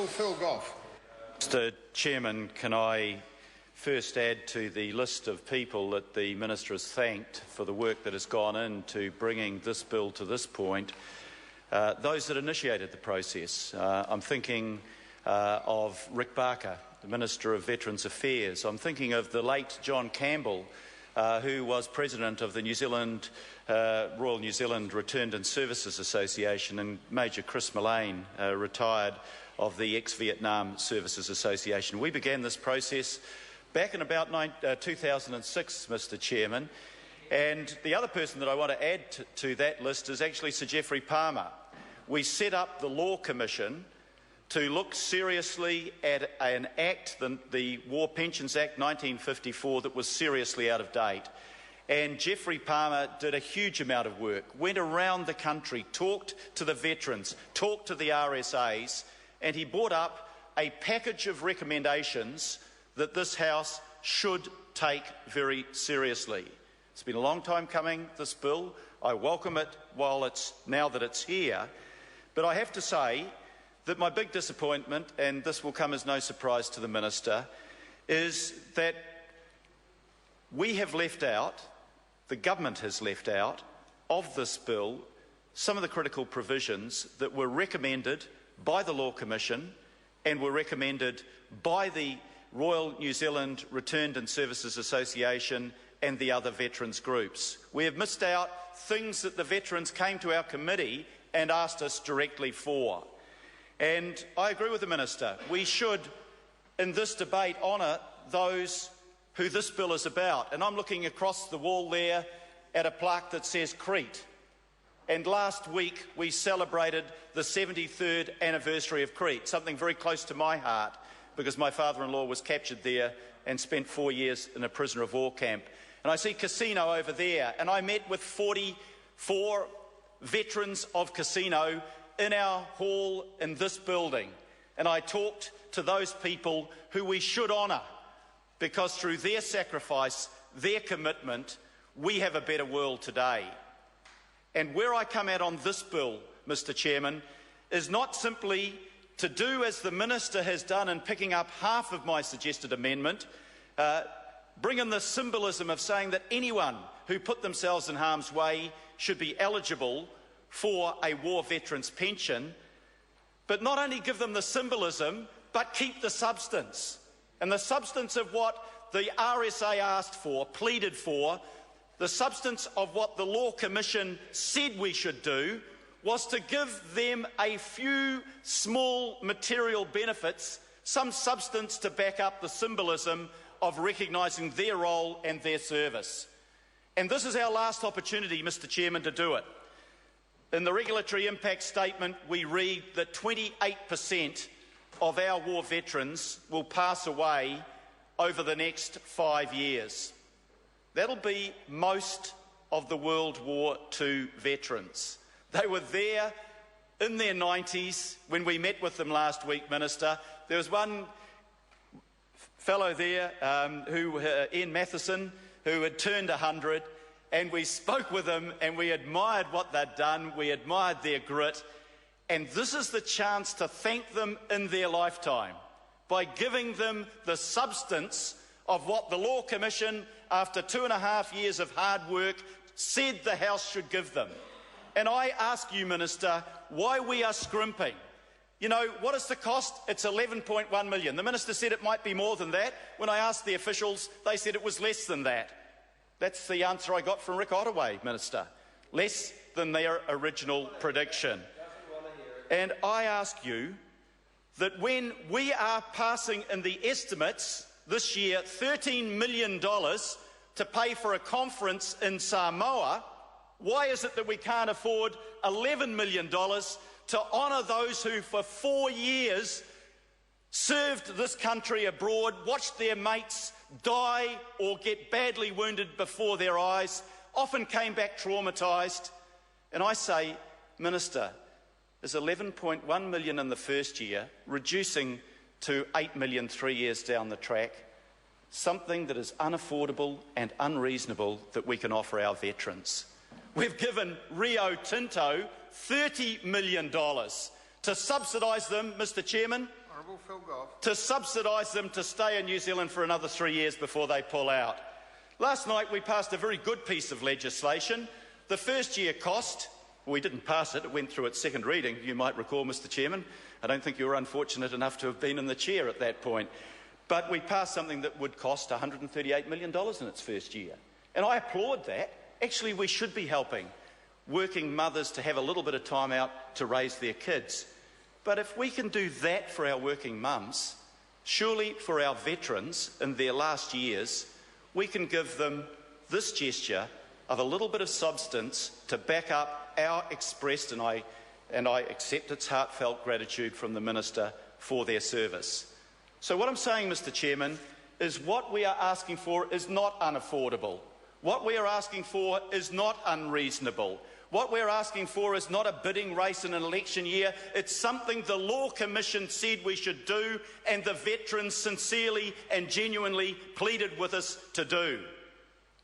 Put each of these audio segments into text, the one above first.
Phil Goff. Mr Chairman, can I first add to the list of people that the Minister has thanked for the work that has gone into bringing this bill to this point, those that initiated the process. I'm thinking of Rick Barker, the Minister of Veterans Affairs. I'm thinking of the late John Campbell, who was President of the Royal New Zealand Returned and Services Association, and Major Chris Mullane, retired of the Ex-Vietnam Services Association. We began this process back in about 2006, Mr Chairman, and the other person that I want to add to that list is actually Sir Geoffrey Palmer. We set up the Law Commission to look seriously at an act, the War Pensions Act 1954, that was seriously out of date. And Geoffrey Palmer did a huge amount of work, went around the country, talked to the veterans, talked to the RSAs, and he brought up a package of recommendations that this House should take very seriously. It's been a long time coming, this bill. I welcome it now that it's here. But I have to say that my big disappointment, and this will come as no surprise to the Minister, is that we have left out, the government has left out, of this bill some of the critical provisions that were recommended by the Law Commission and were recommended by the Royal New Zealand Returned and Services Association and the other veterans groups. We have missed out things that the veterans came to our committee and asked us directly for. And I agree with the Minister. We should, in this debate, honour those who this bill is about. And I'm looking across the wall there at a plaque that says Crete. And last week we celebrated the 73rd anniversary of Crete, something very close to my heart, because my father-in-law was captured there and spent 4 years in a prisoner of war camp. And I see Casino over there, and I met with 44 veterans of Casino in our hall in this building. And I talked to those people who we should honour, because through their sacrifice, their commitment, we have a better world today. And where I come out on this bill, Mr Chairman, is not simply to do as the Minister has done in picking up half of my suggested amendment, bring in the symbolism of saying that anyone who put themselves in harm's way should be eligible for a war veteran's pension, but not only give them the symbolism, but keep the substance. And the substance of what the RSA asked for, pleaded for, the substance of what the Law Commission said we should do, was to give them a few small material benefits, some substance to back up the symbolism of recognising their role and their service. And this is our last opportunity, Mr Chairman, to do it. In the regulatory impact statement, we read that 28% of our war veterans will pass away over the next 5 years. That'll be most of the World War II veterans. They were there in their 90s when we met with them last week, Minister. There was one fellow there, Ian Matheson, who had turned 100, and we spoke with them and we admired what they'd done, we admired their grit, and this is the chance to thank them in their lifetime by giving them the substance of what the Law Commission, after 2.5 years of hard work, said the House should give them. And I ask you, Minister, why we are scrimping. You know, what is the cost? It's $11.1 million. The Minister said it might be more than that. When I asked the officials, they said it was less than that. That's the answer I got from Rick Ottaway, Minister. Less than their original prediction. And I ask you that when we are passing in the estimates this year $13 million to pay for a conference in Samoa, why is it that we can't afford $11 million to honour those who for 4 years served this country abroad, watched their mates die or get badly wounded before their eyes, often came back traumatised? And I say, Minister, is $11.1 million in the first year, reducing to $8 million 3 years down the track, something that is unaffordable and unreasonable that we can offer our veterans? We've given Rio Tinto $30 million to subsidise them, Mr Chairman, to subsidise them to stay in New Zealand for another 3 years before they pull out. Last night we passed a very good piece of legislation. The first year cost, we didn't pass it, it went through its second reading, you might recall, Mr Chairman. I don't think you were unfortunate enough to have been in the chair at that point. But we passed something that would cost $138 million in its first year. And I applaud that. Actually, we should be helping working mothers to have a little bit of time out to raise their kids. But if we can do that for our working mums, surely for our veterans in their last years, we can give them this gesture of a little bit of substance to back up our expressed, and I accept its heartfelt gratitude from the Minister for their service. So what I'm saying, Mr Chairman, is what we are asking for is not unaffordable. What we are asking for is not unreasonable. What we're asking for is not a bidding race in an election year. It's something the Law Commission said we should do, and the veterans sincerely and genuinely pleaded with us to do.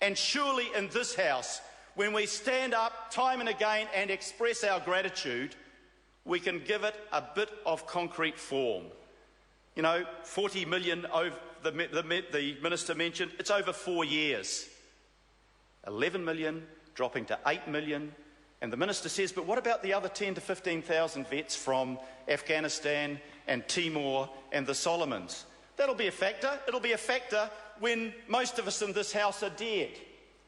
And surely in this House, when we stand up time and again and express our gratitude, we can give it a bit of concrete form. You know, 40 million, the Minister mentioned, it's over 4 years. 11 million dropping to 8 million. And the Minister says, but what about the other 10 to 15,000 vets from Afghanistan and Timor and the Solomons? That'll be a factor. It'll be a factor when most of us in this House are dead.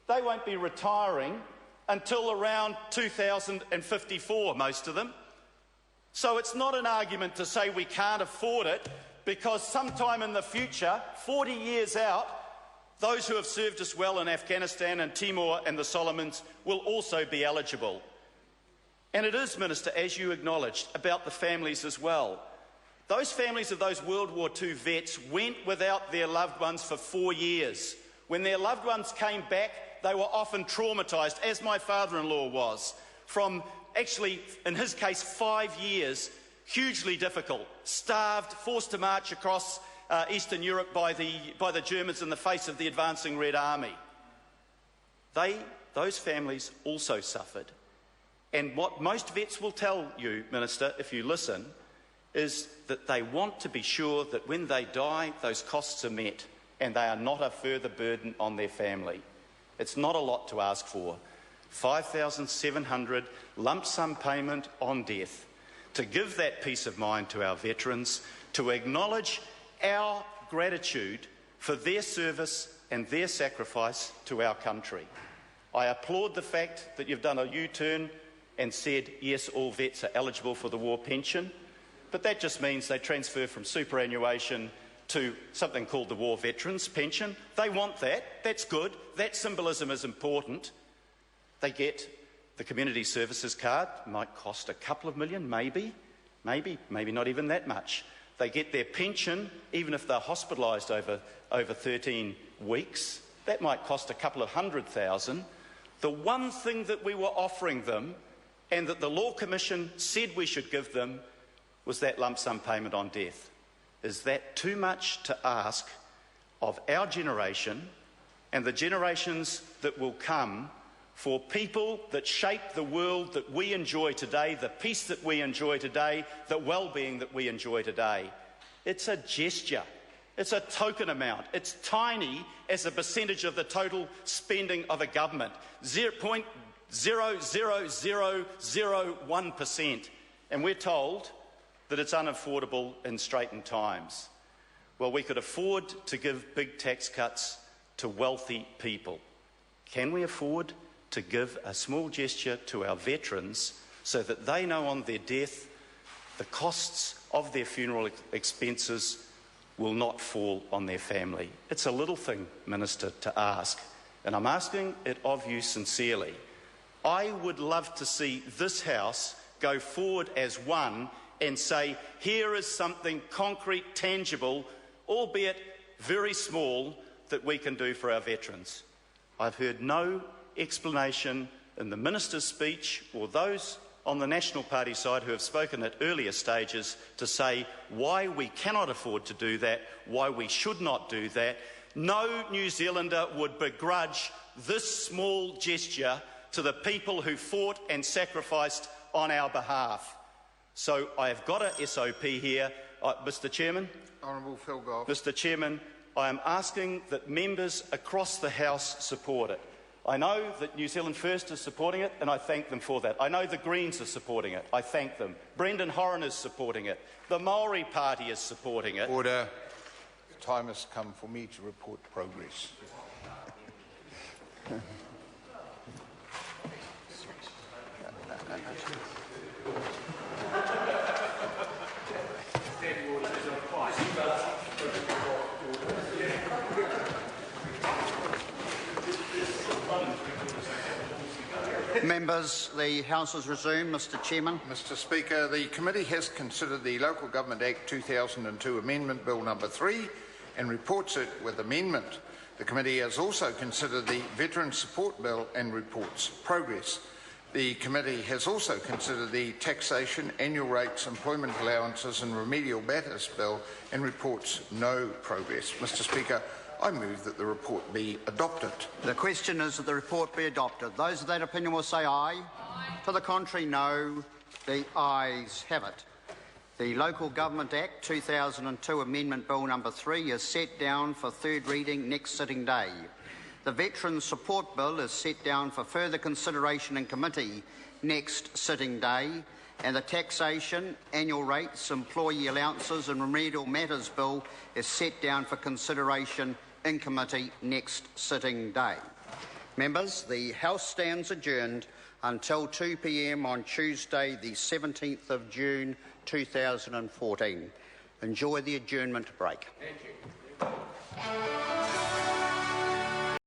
They won't be retiring until around 2054, most of them. So it's not an argument to say we can't afford it, because sometime in the future, 40 years out, those who have served us well in Afghanistan and Timor and the Solomons will also be eligible. And it is, Minister, as you acknowledged, about the families as well. Those families of those World War II vets went without their loved ones for 4 years. When their loved ones came back, they were often traumatised, as my father-in-law was, from actually, in his case, 5 years, hugely difficult, starved, forced to march across Eastern Europe by the Germans in the face of the advancing Red Army. Those families also suffered. And what most vets will tell you, Minister, if you listen, is that they want to be sure that when they die, those costs are met and they are not a further burden on their family. It's not a lot to ask for. $5,700 lump sum payment on death, to give that peace of mind to our veterans, to acknowledge our gratitude for their service and their sacrifice to our country. I applaud the fact that you've done a U-turn and said, yes, all vets are eligible for the war pension, but that just means they transfer from superannuation to something called the War Veterans Pension. They want that. That's good. That symbolism is important. They get the community services card, might cost a couple of million, maybe not even that much. They get their pension, even if they're hospitalised over 13 weeks. That might cost a couple of $100,000. The one thing that we were offering them, and that the Law Commission said we should give them, was that lump sum payment on death. Is that too much to ask of our generation and the generations that will come, for people that shape the world that we enjoy today, the peace that we enjoy today, the well-being that we enjoy today? It's a gesture. It's a token amount. It's tiny as a percentage of the total spending of a government, 0.00001%. And we're told that it's unaffordable in straitened times. Well, we could afford to give big tax cuts to wealthy people. Can we afford to give a small gesture to our veterans so that they know on their death the costs of their funeral expenses will not fall on their family? It's a little thing, Minister, to ask, and I'm asking it of you sincerely. I would love to see this House go forward as one and say, here is something concrete, tangible, albeit very small, that we can do for our veterans. I've heard no explanation in the Minister's speech or those on the National Party side who have spoken at earlier stages to say why we cannot afford to do that, why we should not do that. No New Zealander would begrudge this small gesture to the people who fought and sacrificed on our behalf. So I have got a SOP here. Mr Chairman. Honourable Phil Goff. Mr Chairman, I am asking that members across the House support it. I know that New Zealand First is supporting it, and I thank them for that. I know the Greens are supporting it. I thank them. Brendan Horan is supporting it. The Maori Party is supporting it. Order. The time has come for me to report progress. Members, the House has resumed. Mr Chairman. Mr Speaker, the committee has considered the Local Government Act 2002 Amendment Bill No. 3 and reports it with amendment. The committee has also considered the Veteran Support Bill and reports progress. The committee has also considered the Taxation, Annual Rates, Employment Allowances and Remedial Matters Bill and reports no progress. Mr Speaker, I move that the report be adopted. The question is that the report be adopted. Those of that opinion will say aye. Aye. To the contrary, no. The ayes have it. The Local Government Act 2002 Amendment Bill No. 3 is set down for third reading next sitting day. The Veterans Support Bill is set down for further consideration in committee next sitting day, and the Taxation, Annual Rates, Employee Allowances and Remedial Matters Bill is set down for consideration in committee next sitting day. Members, the House stands adjourned until 2 p.m. on Tuesday the 17th of June 2014. Enjoy the adjournment break. Thank you.